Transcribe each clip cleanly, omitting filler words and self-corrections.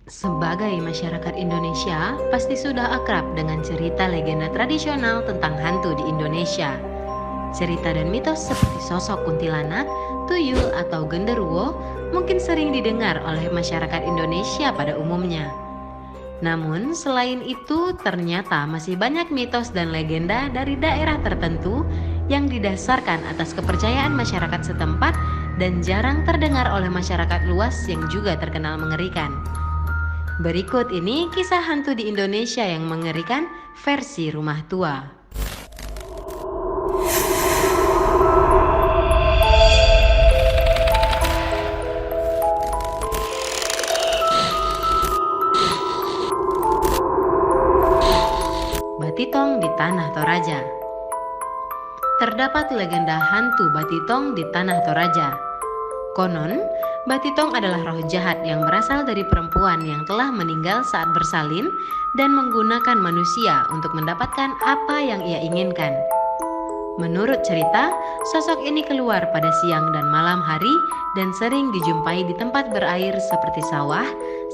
Sebagai masyarakat Indonesia, pasti sudah akrab dengan cerita legenda tradisional tentang hantu di Indonesia. Cerita dan mitos seperti sosok kuntilanak, tuyul, atau genderuwo mungkin sering didengar oleh masyarakat Indonesia pada umumnya. Namun, selain itu, ternyata masih banyak mitos dan legenda dari daerah tertentu yang didasarkan atas kepercayaan masyarakat setempat dan jarang terdengar oleh masyarakat luas yang juga terkenal mengerikan. Berikut ini kisah hantu di Indonesia yang mengerikan versi Rumah Tua. Batitong di Tanah Toraja. Terdapat legenda hantu Batitong di Tanah Toraja. Konon, Batitong adalah roh jahat yang berasal dari perempuan yang telah meninggal saat bersalin dan menggunakan manusia untuk mendapatkan apa yang ia inginkan. Menurut cerita, sosok ini keluar pada siang dan malam hari dan sering dijumpai di tempat berair seperti sawah,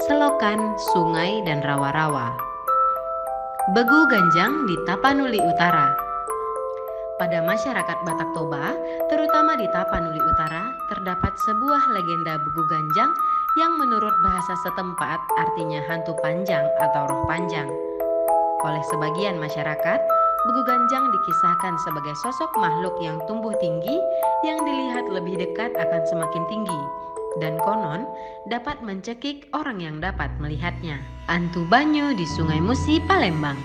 selokan, sungai, dan rawa-rawa. Begu Ganjang di Tapanuli Utara. Pada masyarakat Batak Toba, terutama di Tapanuli Utara, terdapat sebuah legenda Begu Ganjang yang menurut bahasa setempat artinya hantu panjang atau roh panjang. Oleh sebagian masyarakat, Begu Ganjang dikisahkan sebagai sosok makhluk yang tumbuh tinggi yang dilihat lebih dekat akan semakin tinggi dan konon dapat mencekik orang yang dapat melihatnya. Hantu Banyu di Sungai Musi, Palembang.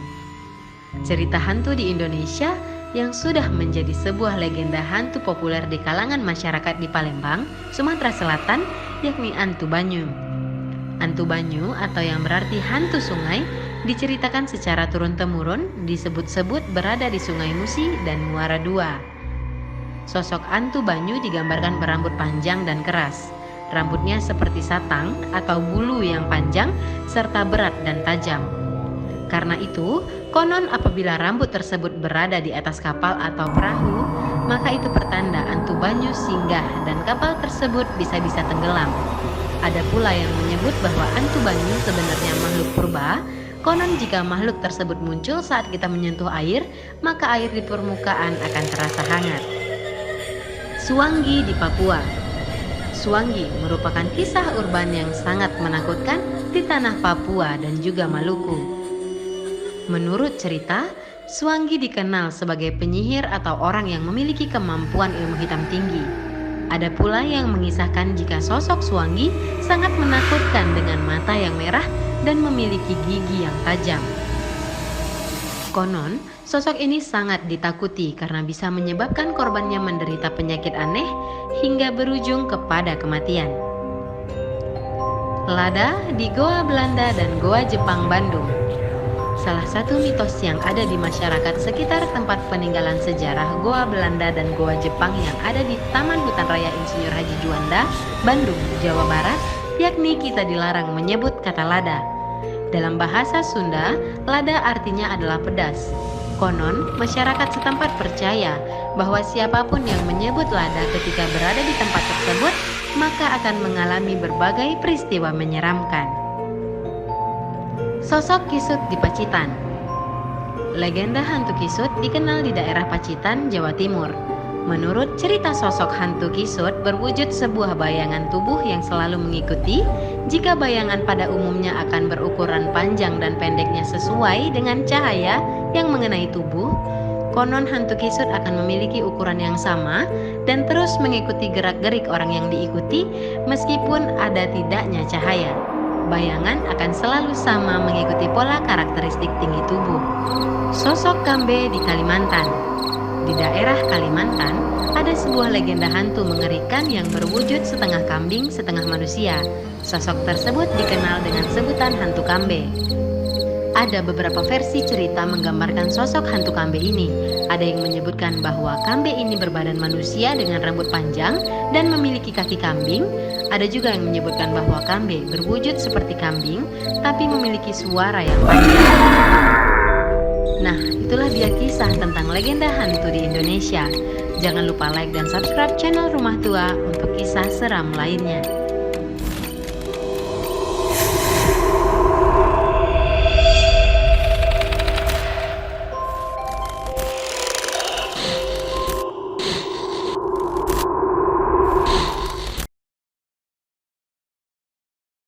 Cerita hantu di Indonesia yang sudah menjadi sebuah legenda hantu populer di kalangan masyarakat di Palembang, Sumatera Selatan, yakni Hantu Banyu. Hantu Banyu atau yang berarti hantu sungai diceritakan secara turun-temurun, disebut-sebut berada di Sungai Musi dan Muara II. Sosok Hantu Banyu digambarkan berambut panjang dan keras. Rambutnya seperti satang atau bulu yang panjang serta berat dan tajam. Karena itu, konon apabila rambut tersebut berada di atas kapal atau perahu, maka itu pertanda Hantu Banyu singgah dan kapal tersebut bisa-bisa tenggelam. Ada pula yang menyebut bahwa Hantu Banyu sebenarnya makhluk purba. Konon jika makhluk tersebut muncul saat kita menyentuh air, maka air di permukaan akan terasa hangat. Suanggi di Papua. Suanggi merupakan kisah urban yang sangat menakutkan di tanah Papua dan juga Maluku. Menurut cerita, Suanggi dikenal sebagai penyihir atau orang yang memiliki kemampuan ilmu hitam tinggi. Ada pula yang mengisahkan jika sosok Suanggi sangat menakutkan dengan mata yang merah dan memiliki gigi yang tajam. Konon, sosok ini sangat ditakuti karena bisa menyebabkan korbannya menderita penyakit aneh hingga berujung kepada kematian. Lada di Goa Belanda dan Goa Jepang, Bandung. Salah satu mitos yang ada di masyarakat sekitar tempat peninggalan sejarah Goa Belanda dan Goa Jepang yang ada di Taman Hutan Raya Insinyur Haji Juanda, Bandung, Jawa Barat, yakni kita dilarang menyebut kata lada. Dalam bahasa Sunda, lada artinya adalah pedas. Konon, masyarakat setempat percaya bahwa siapapun yang menyebut lada ketika berada di tempat tersebut, maka akan mengalami berbagai peristiwa menyeramkan. Sosok Kisut di Pacitan. Legenda hantu Kisut dikenal di daerah Pacitan, Jawa Timur. Menurut cerita, sosok hantu Kisut berwujud sebuah bayangan tubuh yang selalu mengikuti. Jika bayangan pada umumnya akan berukuran panjang dan pendeknya sesuai dengan cahaya yang mengenai tubuh, konon hantu Kisut akan memiliki ukuran yang sama dan terus mengikuti gerak-gerik orang yang diikuti meskipun ada tidaknya cahaya. Bayangan akan selalu sama mengikuti pola karakteristik tinggi tubuh. Sosok Kambe di Kalimantan. Di daerah Kalimantan, ada sebuah legenda hantu mengerikan yang berwujud setengah kambing, setengah manusia. Sosok tersebut dikenal dengan sebutan hantu Kambe. Ada beberapa versi cerita menggambarkan sosok hantu Kambe ini. Ada yang menyebutkan bahwa Kambe ini berbadan manusia dengan rambut panjang dan memiliki kaki kambing. Ada juga yang menyebutkan bahwa Kambe berwujud seperti kambing, tapi memiliki suara yang panjang. Nah, itulah dia kisah tentang legenda hantu di Indonesia. Jangan lupa like dan subscribe channel Rumah Tua untuk kisah seram lainnya.